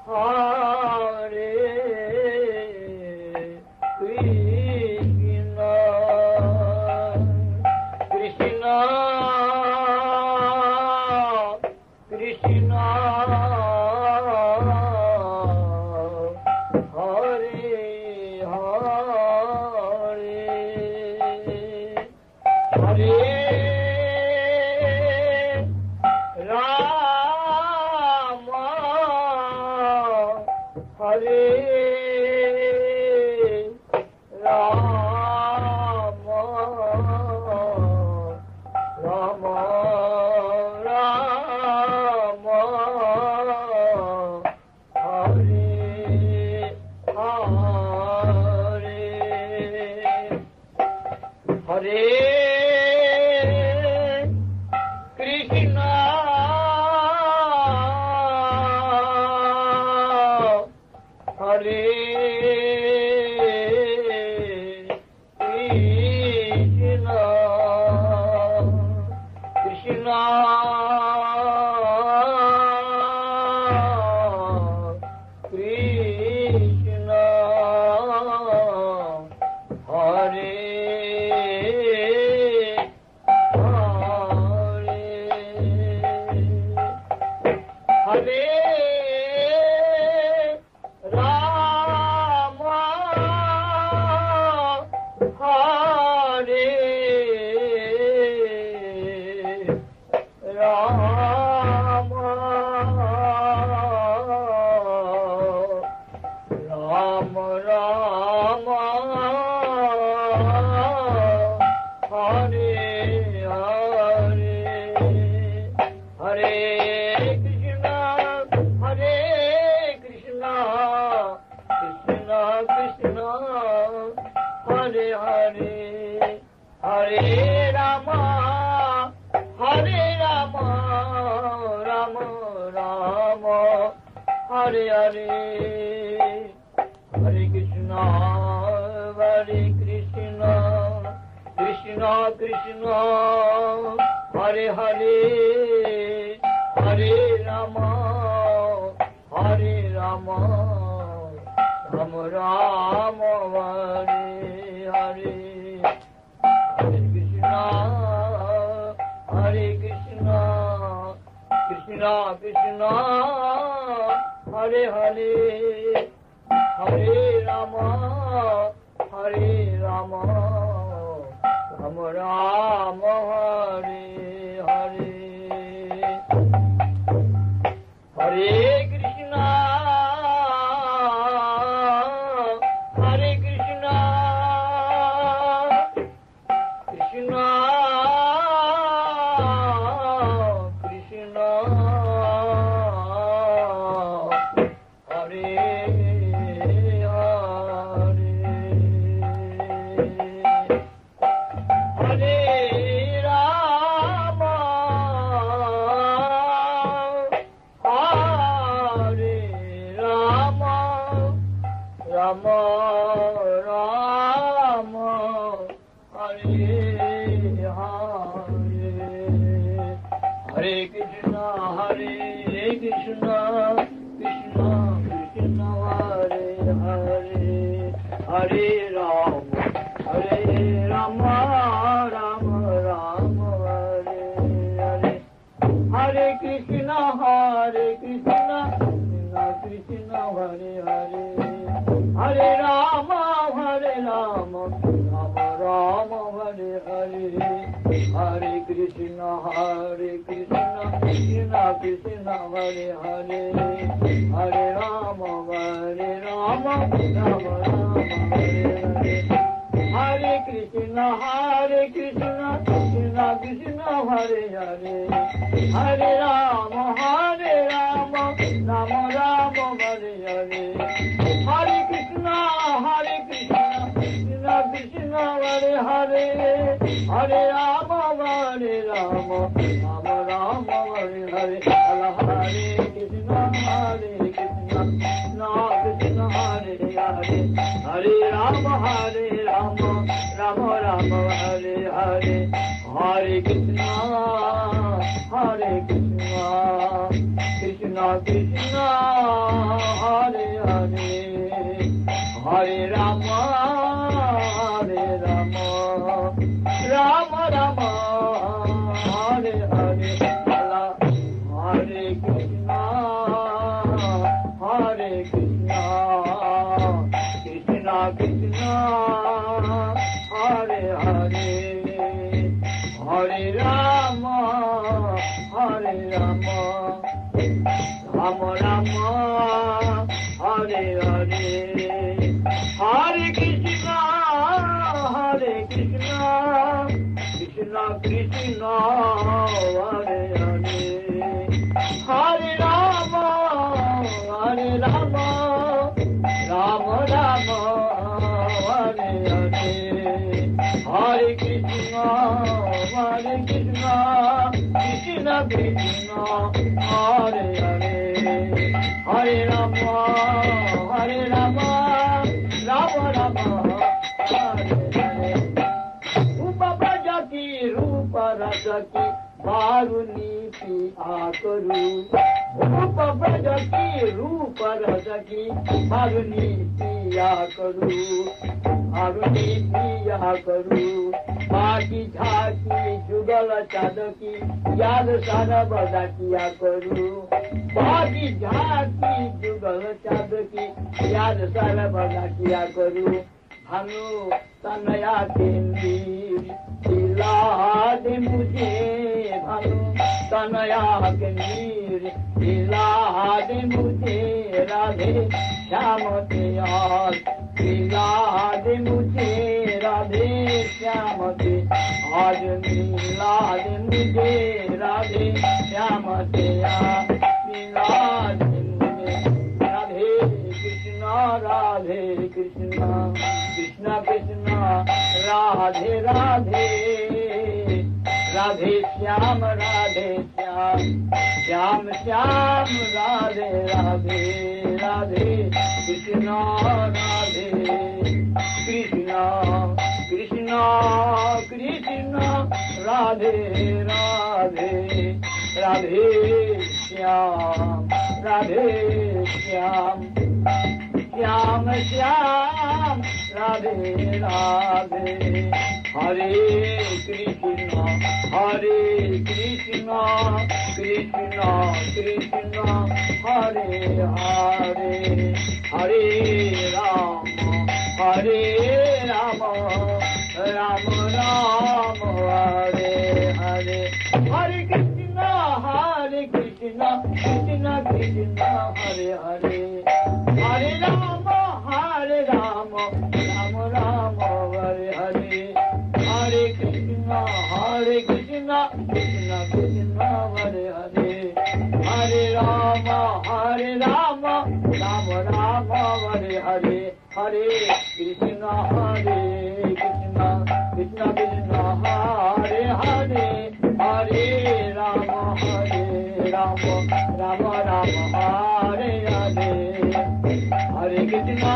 Hare Krishna Krishna Hare Rama, Rama Rama, Hare Hare, Hare Krishna, Krishna Krishna, Hare Hare, Hare Rama, Rama Rama, Hare Hare, Hare Krishna, Krishna Krishna, Hare Hare, Hare Rama, Rama Rama, Hare Hare, Hare Krishna, Krishna Krishna, Hare Hare, Hare Rama, Rama Rama, Hare Hare. Rupa Prajati, Rupa Rajati, Varuniti Akaru. Rupa Prajati, Rupa Rajati, Varuniti Akaru. Varuniti Akaru. Baki Jhaki, Jugal Chadaki, Yad Sara Badaki Akaru. Baki Jhaki, Jugal Chadaki, Yad Sara Badaki Akaru. Hanu Tanaya Kendi, Ila de Mujhe, Hanu Tanaya Kendi, Ila de Mujhe, Radhe Shyamate Aaj, Ila de Mujhe, Radhe Shyamate Aaj, Ila de Mujhe, Radhe Shyamate Aaj, Ila de Mujhe, Radhe Krishna, Radhe Krishna, Krishna Krishna, Radhe Radhe, Radhe Shyam, Radhe Shyam, Shyam Shyam, Radhe Radhe, Radhe Krishna, Radhe Krishna, Krishna Krishna, Radhe Radhe, Radhe Shyam, Radhe Shyam, Shyam Shyam, Radhe Radhe, Hare Krishna, Krishna Krishna, Hare Hare, Hare Rama, Rama Rama, Hare Hare, Hare Krishna, Krishna Krishna, Hare Hare, Hare Rama, Rama Rama, Hare Hare, Hare Krishna, Krishna Krishna, Hare Hare, Hare Rama, Rama Rama, Hare Hare, Hare Krishna, Krishna Krishna, Hare Hare, Hare Rama, Rama Rama, Hare Hare, Hare Krishna,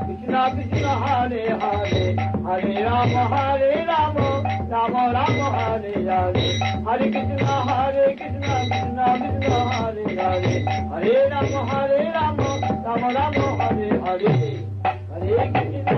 Krishna Krishna, Hare Hare, Hare Rama, Rama Rama, Hare Hare, Hare Krishna, Krishna Krishna, Hare Hare, Hare Rama, Rama Rama, Hare Hare, Hare Krishna.